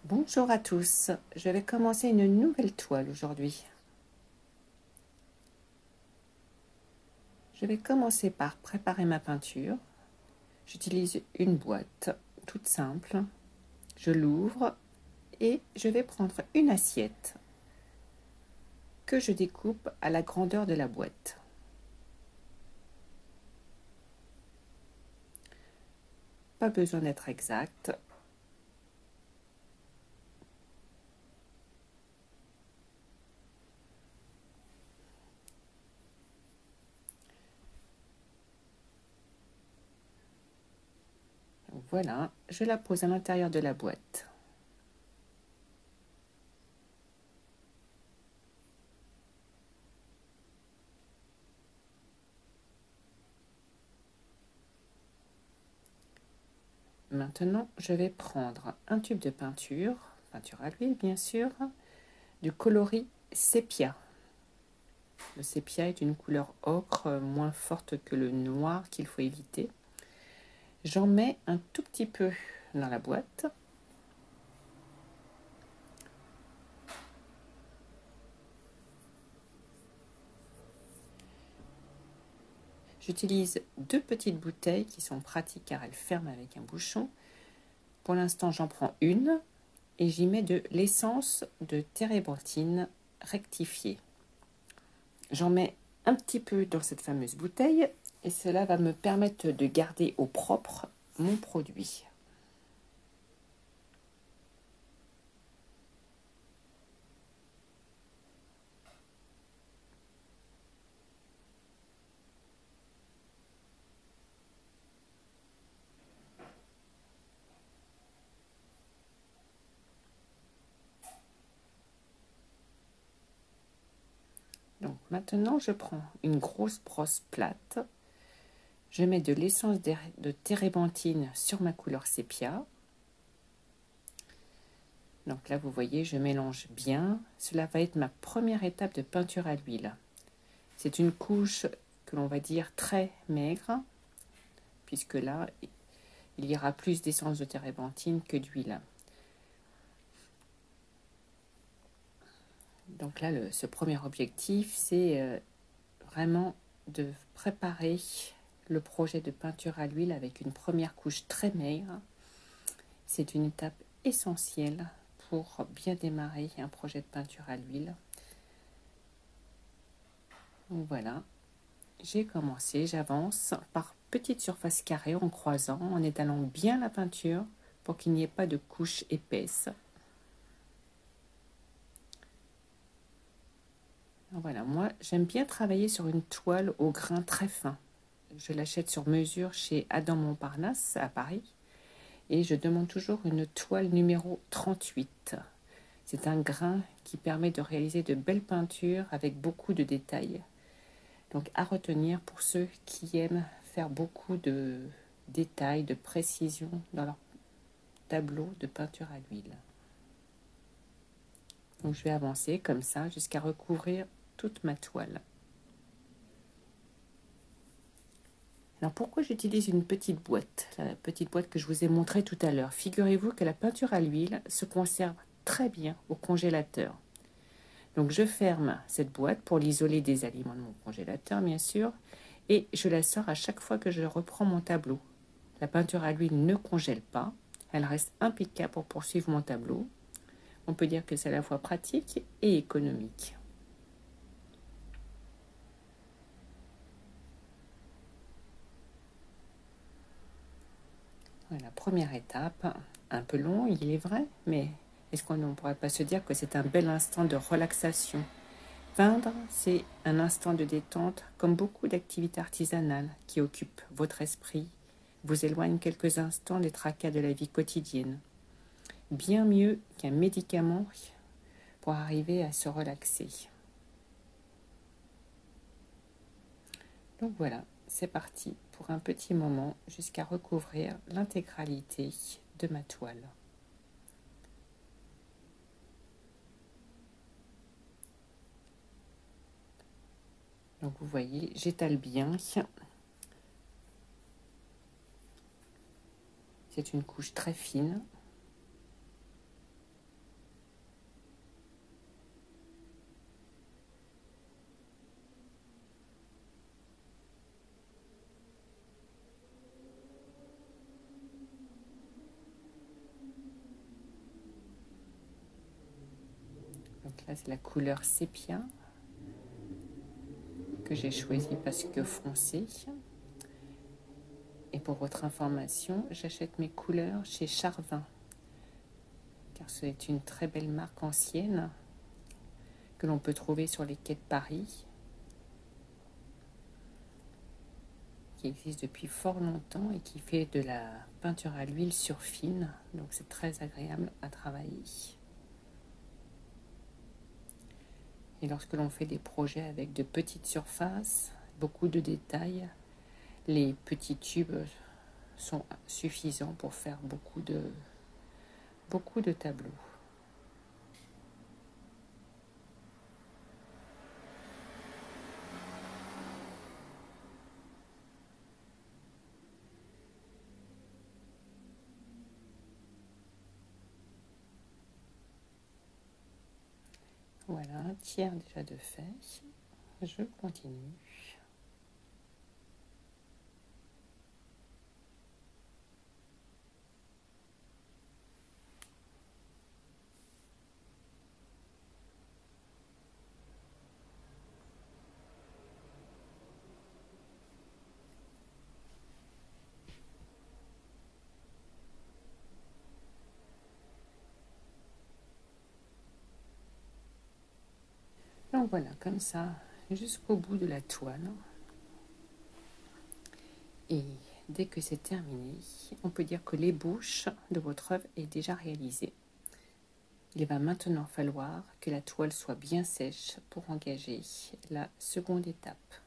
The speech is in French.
Bonjour à tous, je vais commencer une nouvelle toile aujourd'hui. Je vais commencer par préparer ma peinture. J'utilise une boîte toute simple. Je l'ouvre et je vais prendre une assiette que je découpe à la grandeur de la boîte. Pas besoin d'être exact. Voilà, je la pose à l'intérieur de la boîte. Maintenant, je vais prendre un tube de peinture à l'huile bien sûr, du coloris sépia. Le sépia est une couleur ocre moins forte que le noir qu'il faut éviter. J'en mets un tout petit peu dans la boîte. J'utilise deux petites bouteilles qui sont pratiques car elles ferment avec un bouchon. Pour l'instant, j'en prends une et j'y mets de l'essence de térébenthine rectifiée. J'en mets un petit peu dans cette fameuse bouteille et cela va me permettre de garder au propre mon produit. Donc maintenant, je prends une grosse brosse plate. Je mets de l'essence de térébenthine sur ma couleur sépia. Donc là, vous voyez, je mélange bien. Cela va être ma première étape de peinture à l'huile. C'est une couche que l'on va dire très maigre, puisque là, il y aura plus d'essence de térébenthine que d'huile. Donc là, ce premier objectif, c'est vraiment de préparer le projet de peinture à l'huile avec une première couche très maigre. C'est une étape essentielle pour bien démarrer un projet de peinture à l'huile. Donc voilà, j'ai commencé, j'avance par petites surfaces carrées en croisant, en étalant bien la peinture pour qu'il n'y ait pas de couche épaisse. Voilà, moi j'aime bien travailler sur une toile au grain très fin. Je l'achète sur mesure chez Adam Montparnasse à Paris et je demande toujours une toile numéro 38. C'est un grain qui permet de réaliser de belles peintures avec beaucoup de détails. Donc à retenir pour ceux qui aiment faire beaucoup de détails, de précision dans leur tableau de peinture à l'huile. Donc je vais avancer comme ça jusqu'à recouvrir toute ma toile. Alors pourquoi j'utilise une petite boîte? La petite boîte que je vous ai montrée tout à l'heure. Figurez-vous que la peinture à l'huile se conserve très bien au congélateur. Donc je ferme cette boîte pour l'isoler des aliments de mon congélateur bien sûr et je la sors à chaque fois que je reprends mon tableau. La peinture à l'huile ne congèle pas, elle reste impeccable pour poursuivre mon tableau. On peut dire que c'est à la fois pratique et économique. Voilà, première étape, un peu long, il est vrai, mais est-ce qu'on ne pourrait pas se dire que c'est un bel instant de relaxation? Peindre, c'est un instant de détente, comme beaucoup d'activités artisanales qui occupent votre esprit, vous éloignent quelques instants des tracas de la vie quotidienne. Bien mieux qu'un médicament pour arriver à se relaxer. Donc voilà, c'est parti pour un petit moment jusqu'à recouvrir l'intégralité de ma toile. Donc vous voyez, j'étale bien. C'est une couche très fine. Là, c'est la couleur sépia que j'ai choisie parce que foncé. Et pour votre information, j'achète mes couleurs chez Charvin, car c'est une très belle marque ancienne que l'on peut trouver sur les quais de Paris, qui existe depuis fort longtemps et qui fait de la peinture à l'huile sur fine, donc c'est très agréable à travailler. Et lorsque l'on fait des projets avec de petites surfaces, beaucoup de détails, les petits tubes sont suffisants pour faire beaucoup de tableaux. Voilà, un tiers déjà de fait. Je continue. Donc voilà, comme ça, jusqu'au bout de la toile. Et dès que c'est terminé, on peut dire que l'ébauche de votre œuvre est déjà réalisée. Il va maintenant falloir que la toile soit bien sèche pour engager la seconde étape.